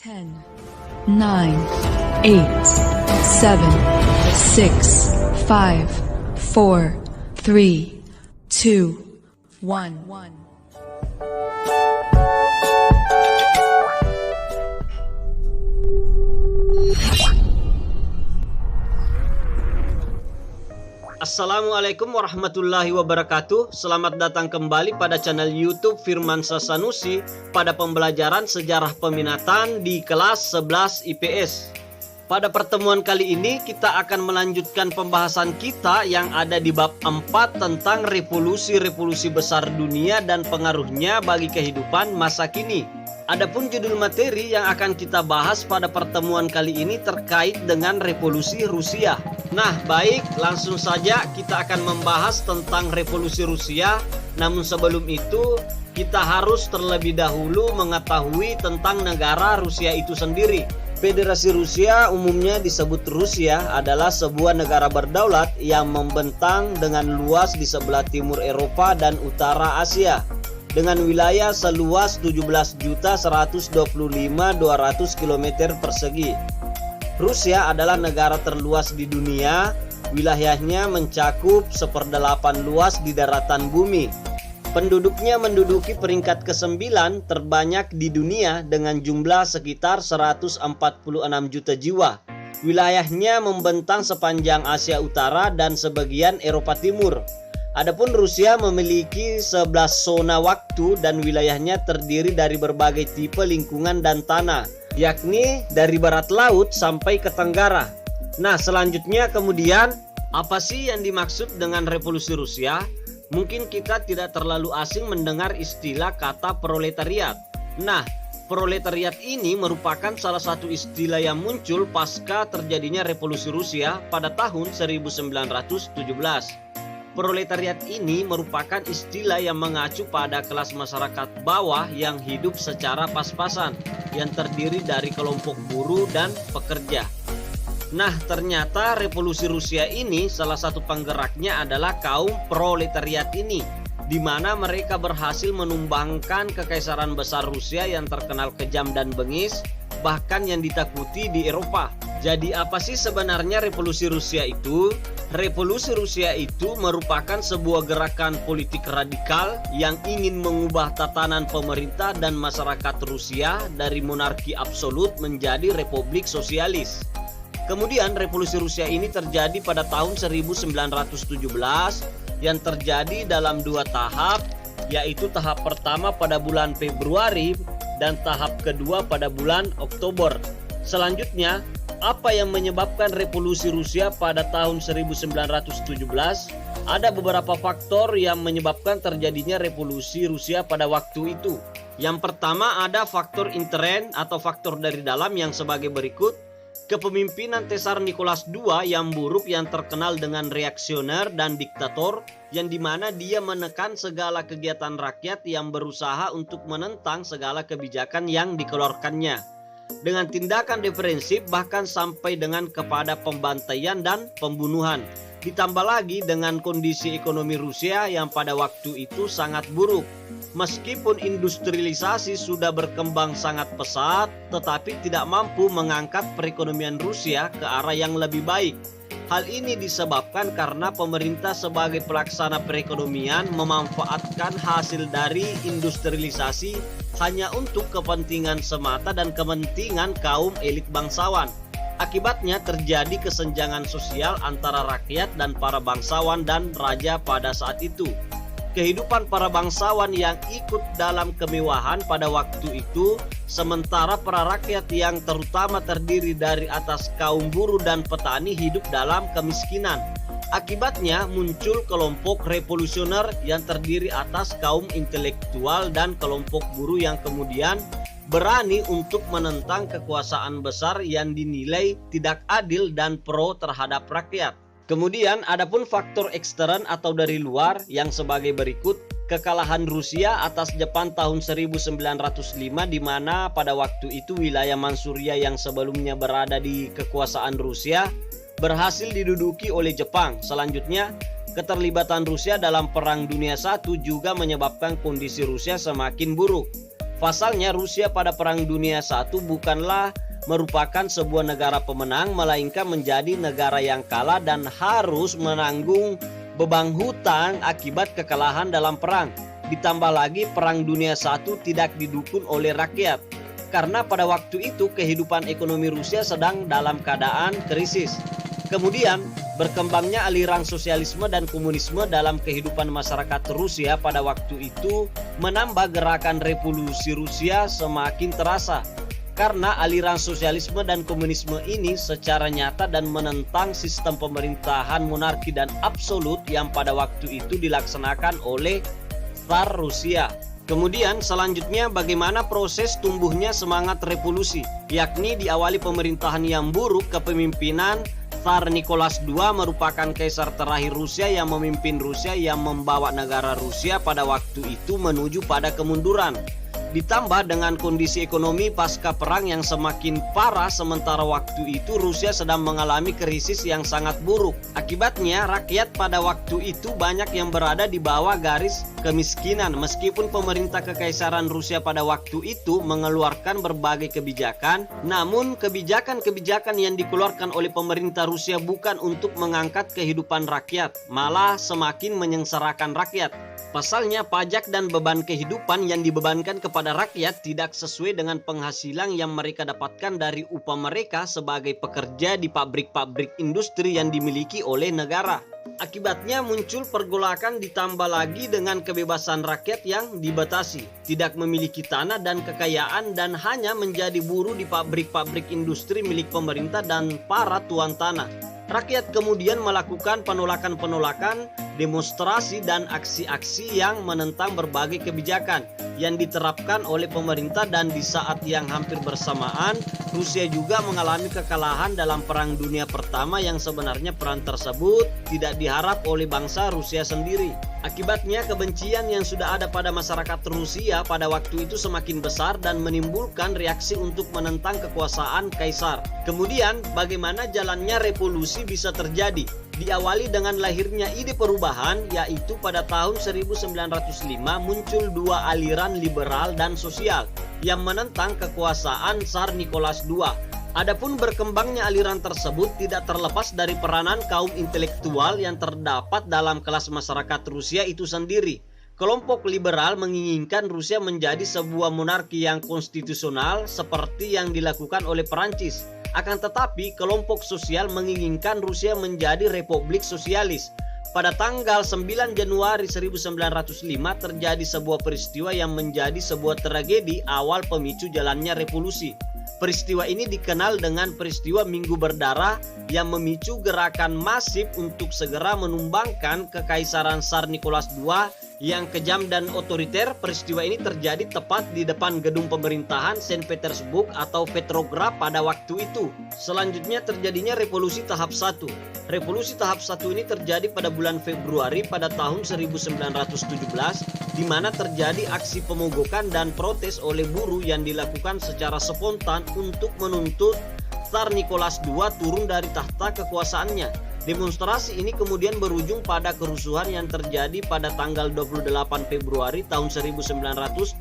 10, 9, 8, 7, 6, 5, 4, 3, 2, 1. Assalamualaikum warahmatullahi wabarakatuh. Selamat datang kembali pada channel YouTube Firmansyah Sanusi pada pembelajaran sejarah peminatan di kelas 11 IPS. Pada pertemuan kali ini kita akan melanjutkan pembahasan kita yang ada di bab 4 tentang revolusi-revolusi besar dunia dan pengaruhnya bagi kehidupan masa kini. Adapun judul materi yang akan kita bahas pada pertemuan kali ini terkait dengan revolusi Rusia. Nah, baik, langsung saja kita akan membahas tentang revolusi Rusia. Namun sebelum itu, kita harus terlebih dahulu mengetahui tentang negara Rusia itu sendiri. Federasi Rusia, umumnya disebut Rusia, adalah sebuah negara berdaulat yang membentang dengan luas di sebelah timur Eropa dan utara Asia, dengan wilayah seluas 17.125.200 km persegi. Rusia adalah negara terluas di dunia. Wilayahnya mencakup 1/8 luas di daratan bumi. Penduduknya menduduki peringkat ke-9 terbanyak di dunia dengan jumlah sekitar 146 juta jiwa. Wilayahnya membentang sepanjang Asia Utara dan sebagian Eropa Timur. Adapun Rusia memiliki 11 zona waktu dan wilayahnya terdiri dari berbagai tipe lingkungan dan tanah, yakni dari barat laut sampai ke tenggara. Nah, selanjutnya kemudian, apa sih yang dimaksud dengan revolusi Rusia? Mungkin kita tidak terlalu asing mendengar istilah kata proletariat. Nah, proletariat ini merupakan salah satu istilah yang muncul pasca terjadinya revolusi Rusia pada tahun 1917. Proletariat ini merupakan istilah yang mengacu pada kelas masyarakat bawah yang hidup secara pas-pasan, yang terdiri dari kelompok buruh dan pekerja. Nah, ternyata revolusi Rusia ini salah satu penggeraknya adalah kaum proletariat ini, di mana mereka berhasil menumbangkan kekaisaran besar Rusia yang terkenal kejam dan bengis, bahkan yang ditakuti di Eropa. Jadi apa sih sebenarnya revolusi Rusia itu? Revolusi Rusia itu merupakan sebuah gerakan politik radikal yang ingin mengubah tatanan pemerintah dan masyarakat Rusia dari monarki absolut menjadi republik sosialis. Kemudian revolusi Rusia ini terjadi pada tahun 1917 yang terjadi dalam 2 tahap, yaitu tahap pertama pada bulan Februari dan tahap kedua pada bulan Oktober. Selanjutnya, apa yang menyebabkan revolusi Rusia pada tahun 1917? Ada beberapa faktor yang menyebabkan terjadinya revolusi Rusia pada waktu itu. Yang pertama, ada faktor intern atau faktor dari dalam yang sebagai berikut. Kepemimpinan Tsar Nicholas II yang buruk, yang terkenal dengan reaksioner dan diktator, yang dimana dia menekan segala kegiatan rakyat yang berusaha untuk menentang segala kebijakan yang dikeluarkannya, dengan tindakan defensif bahkan sampai dengan kepada pembantaian dan pembunuhan. Ditambah lagi dengan kondisi ekonomi Rusia yang pada waktu itu sangat buruk. Meskipun industrialisasi sudah berkembang sangat pesat, tetapi tidak mampu mengangkat perekonomian Rusia ke arah yang lebih baik. Hal ini disebabkan karena pemerintah sebagai pelaksana perekonomian memanfaatkan hasil dari industrialisasi hanya untuk kepentingan semata dan kepentingan kaum elit bangsawan. Akibatnya terjadi kesenjangan sosial antara rakyat dan para bangsawan dan raja pada saat itu. Kehidupan para bangsawan yang ikut dalam kemewahan pada waktu itu, sementara para rakyat yang terutama terdiri dari atas kaum buruh dan petani hidup dalam kemiskinan. Akibatnya muncul kelompok revolusioner yang terdiri atas kaum intelektual dan kelompok buruh yang kemudian berani untuk menentang kekuasaan besar yang dinilai tidak adil dan pro terhadap rakyat. Kemudian adapun faktor ekstern atau dari luar yang sebagai berikut. Kekalahan Rusia atas Jepang tahun 1905, di mana pada waktu itu wilayah Manchuria yang sebelumnya berada di kekuasaan Rusia berhasil diduduki oleh Jepang. Selanjutnya, keterlibatan Rusia dalam Perang Dunia I juga menyebabkan kondisi Rusia semakin buruk. Pasalnya Rusia pada Perang Dunia I bukanlah merupakan sebuah negara pemenang, melainkan menjadi negara yang kalah dan harus menanggung beban hutang akibat kekalahan dalam perang. Ditambah lagi Perang Dunia I tidak didukung oleh rakyat, karena pada waktu itu kehidupan ekonomi Rusia sedang dalam keadaan krisis. Kemudian berkembangnya aliran sosialisme dan komunisme dalam kehidupan masyarakat Rusia pada waktu itu menambah gerakan revolusi Rusia semakin terasa. Karena aliran sosialisme dan komunisme ini secara nyata dan menentang sistem pemerintahan monarki dan absolut yang pada waktu itu dilaksanakan oleh Tsar Rusia. Kemudian selanjutnya bagaimana proses tumbuhnya semangat revolusi, yakni diawali pemerintahan yang buruk. Kepemimpinan Tsar Nicholas II merupakan kaisar terakhir Rusia yang memimpin Rusia yang membawa negara Rusia pada waktu itu menuju pada kemunduran. Ditambah dengan kondisi ekonomi pasca perang yang semakin parah, sementara waktu itu Rusia sedang mengalami krisis yang sangat buruk. Akibatnya rakyat pada waktu itu banyak yang berada di bawah garis kemiskinan. Meskipun pemerintah kekaisaran Rusia pada waktu itu mengeluarkan berbagai kebijakan, namun kebijakan-kebijakan yang dikeluarkan oleh pemerintah Rusia bukan untuk mengangkat kehidupan rakyat, malah semakin menyengsarakan rakyat. Pasalnya pajak dan beban kehidupan yang dibebankan kepada rakyat tidak sesuai dengan penghasilan yang mereka dapatkan dari upah mereka sebagai pekerja di pabrik-pabrik industri yang dimiliki oleh negara. Akibatnya muncul pergolakan, ditambah lagi dengan kebebasan rakyat yang dibatasi, tidak memiliki tanah dan kekayaan dan hanya menjadi buruh di pabrik-pabrik industri milik pemerintah dan para tuan tanah. Rakyat kemudian melakukan penolakan-penolakan, demonstrasi dan aksi-aksi yang menentang berbagai kebijakan yang diterapkan oleh pemerintah, dan di saat yang hampir bersamaan Rusia juga mengalami kekalahan dalam Perang Dunia Pertama yang sebenarnya perang tersebut tidak diharap oleh bangsa Rusia sendiri. Akibatnya kebencian yang sudah ada pada masyarakat Rusia pada waktu itu semakin besar dan menimbulkan reaksi untuk menentang kekuasaan kaisar. Kemudian bagaimana jalannya revolusi bisa terjadi? Diawali dengan lahirnya ide perubahan, yaitu pada tahun 1905 muncul dua aliran liberal dan sosial yang menentang kekuasaan Tsar Nicholas II. Adapun berkembangnya aliran tersebut tidak terlepas dari peranan kaum intelektual yang terdapat dalam kelas masyarakat Rusia itu sendiri. Kelompok liberal menginginkan Rusia menjadi sebuah monarki yang konstitusional seperti yang dilakukan oleh Perancis. Akan tetapi kelompok sosial menginginkan Rusia menjadi republik sosialis. Pada tanggal 9 Januari 1905 terjadi sebuah peristiwa yang menjadi sebuah tragedi awal pemicu jalannya revolusi. Peristiwa ini dikenal dengan peristiwa Minggu Berdarah yang memicu gerakan masif untuk segera menumbangkan kekaisaran Tsar Nicholas II yang kejam dan otoriter. Peristiwa ini terjadi tepat di depan gedung pemerintahan Saint Petersburg atau Petrograd pada waktu itu. Selanjutnya terjadinya revolusi tahap 1. Revolusi tahap 1 ini terjadi pada bulan Februari pada tahun 1917, di mana terjadi aksi pemogokan dan protes oleh buruh yang dilakukan secara spontan untuk menuntut Tsar Nicholas II turun dari tahta kekuasaannya. Demonstrasi ini kemudian berujung pada kerusuhan yang terjadi pada tanggal 28 Februari tahun 1917,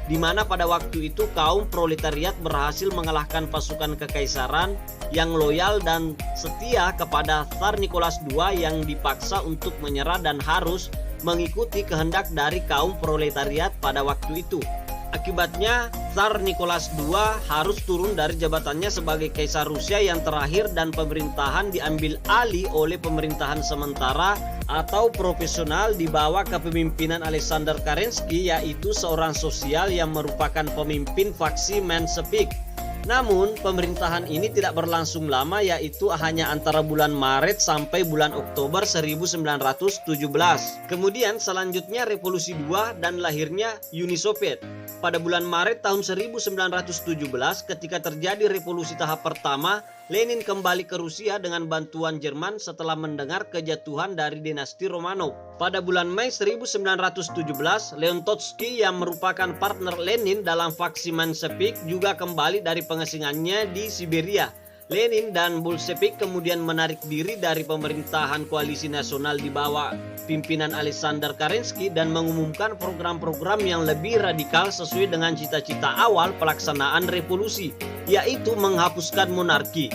di mana pada waktu itu kaum proletariat berhasil mengalahkan pasukan kekaisaran yang loyal dan setia kepada Tsar Nicholas II yang dipaksa untuk menyerah dan harus mengikuti kehendak dari kaum proletariat pada waktu itu. Akibatnya Tsar Nicholas II harus turun dari jabatannya sebagai kaisar Rusia yang terakhir dan pemerintahan diambil alih oleh pemerintahan sementara atau profesional di bawah kepemimpinan Alexander Kerensky, yaitu seorang sosial yang merupakan pemimpin faksi Menshevik. Namun pemerintahan ini tidak berlangsung lama, yaitu hanya antara bulan Maret sampai bulan Oktober 1917. Kemudian selanjutnya Revolusi II dan lahirnya Uni Soviet. Pada bulan Maret tahun 1917 ketika terjadi revolusi tahap pertama, Lenin kembali ke Rusia dengan bantuan Jerman setelah mendengar kejatuhan dari dinasti Romanov. Pada bulan Mei 1917, Leon Trotsky yang merupakan partner Lenin dalam faksi Menshevik juga kembali dari pengasingannya di Siberia. Lenin dan Bolshevik kemudian menarik diri dari pemerintahan koalisi nasional di bawah pimpinan Alexander Kerensky dan mengumumkan program-program yang lebih radikal sesuai dengan cita-cita awal pelaksanaan revolusi, yaitu menghapuskan monarki.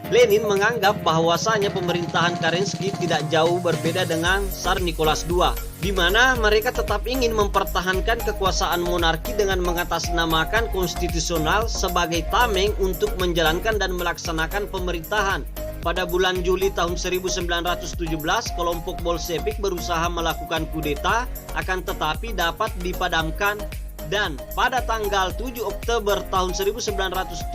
Lenin menganggap bahwasanya pemerintahan Kerensky tidak jauh berbeda dengan Tsar Nicholas II, di mana mereka tetap ingin mempertahankan kekuasaan monarki dengan mengatasnamakan konstitusional sebagai tameng untuk menjalankan dan melaksanakan pemerintahan. Pada bulan Juli tahun 1917, kelompok Bolshevik berusaha melakukan kudeta, akan tetapi dapat dipadamkan. Dan pada tanggal 7 Oktober tahun 1917,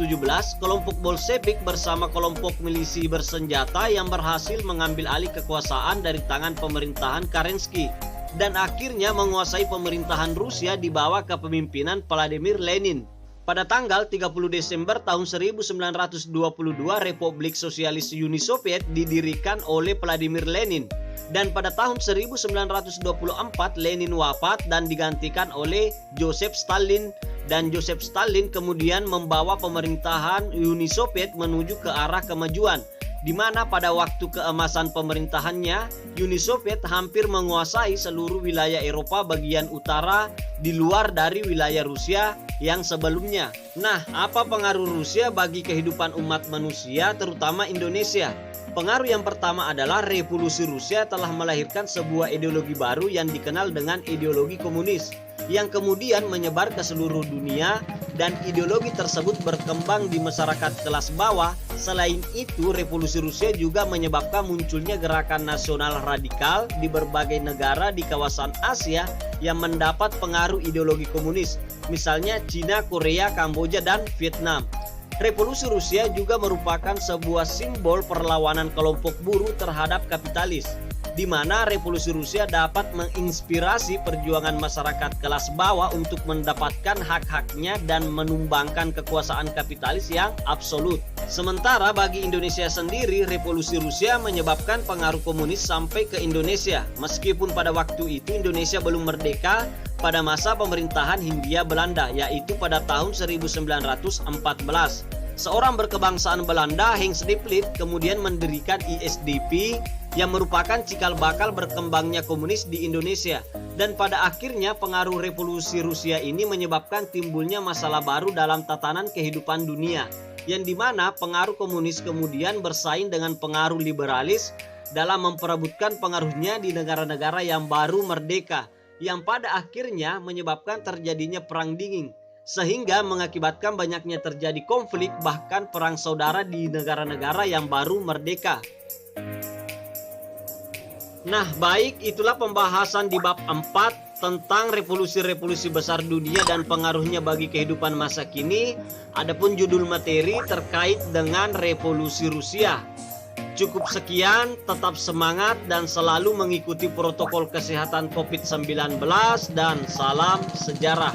kelompok Bolshevik bersama kelompok milisi bersenjata yang berhasil mengambil alih kekuasaan dari tangan pemerintahan Kerensky dan akhirnya menguasai pemerintahan Rusia di bawah kepemimpinan Vladimir Lenin. Pada tanggal 30 Desember tahun 1922, Republik Sosialis Uni Soviet didirikan oleh Vladimir Lenin. Dan pada tahun 1924 Lenin wafat dan digantikan oleh Joseph Stalin, dan Joseph Stalin kemudian membawa pemerintahan Uni Soviet menuju ke arah kemajuan, di mana pada waktu keemasan pemerintahannya Uni Soviet hampir menguasai seluruh wilayah Eropa bagian utara di luar dari wilayah Rusia yang sebelumnya. Nah, apa pengaruh Rusia bagi kehidupan umat manusia terutama Indonesia? Pengaruh yang pertama adalah revolusi Rusia telah melahirkan sebuah ideologi baru yang dikenal dengan ideologi komunis, yang kemudian menyebar ke seluruh dunia dan ideologi tersebut berkembang di masyarakat kelas bawah. Selain itu, revolusi Rusia juga menyebabkan munculnya gerakan nasional radikal di berbagai negara di kawasan Asia yang mendapat pengaruh ideologi komunis, misalnya Cina, Korea, Kamboja, dan Vietnam. Revolusi Rusia juga merupakan sebuah simbol perlawanan kelompok buruh terhadap kapitalis, di mana revolusi Rusia dapat menginspirasi perjuangan masyarakat kelas bawah untuk mendapatkan hak-haknya dan menumbangkan kekuasaan kapitalis yang absolut. Sementara bagi Indonesia sendiri, revolusi Rusia menyebabkan pengaruh komunis sampai ke Indonesia, meskipun pada waktu itu Indonesia belum merdeka pada masa pemerintahan Hindia Belanda, yaitu pada tahun 1914. Seorang berkebangsaan Belanda, Hans de Vliet, kemudian mendirikan ISDP yang merupakan cikal bakal berkembangnya komunis di Indonesia. Dan pada akhirnya pengaruh revolusi Rusia ini menyebabkan timbulnya masalah baru dalam tatanan kehidupan dunia, yang dimana pengaruh komunis kemudian bersaing dengan pengaruh liberalis dalam memperebutkan pengaruhnya di negara-negara yang baru merdeka, yang pada akhirnya menyebabkan terjadinya perang dingin, sehingga mengakibatkan banyaknya terjadi konflik bahkan perang saudara di negara-negara yang baru merdeka. Nah, baik, itulah pembahasan di bab 4 tentang revolusi-revolusi besar dunia dan pengaruhnya bagi kehidupan masa kini. Adapun judul materi terkait dengan revolusi Rusia. Cukup sekian, tetap semangat dan selalu mengikuti protokol kesehatan COVID-19 dan salam sejarah.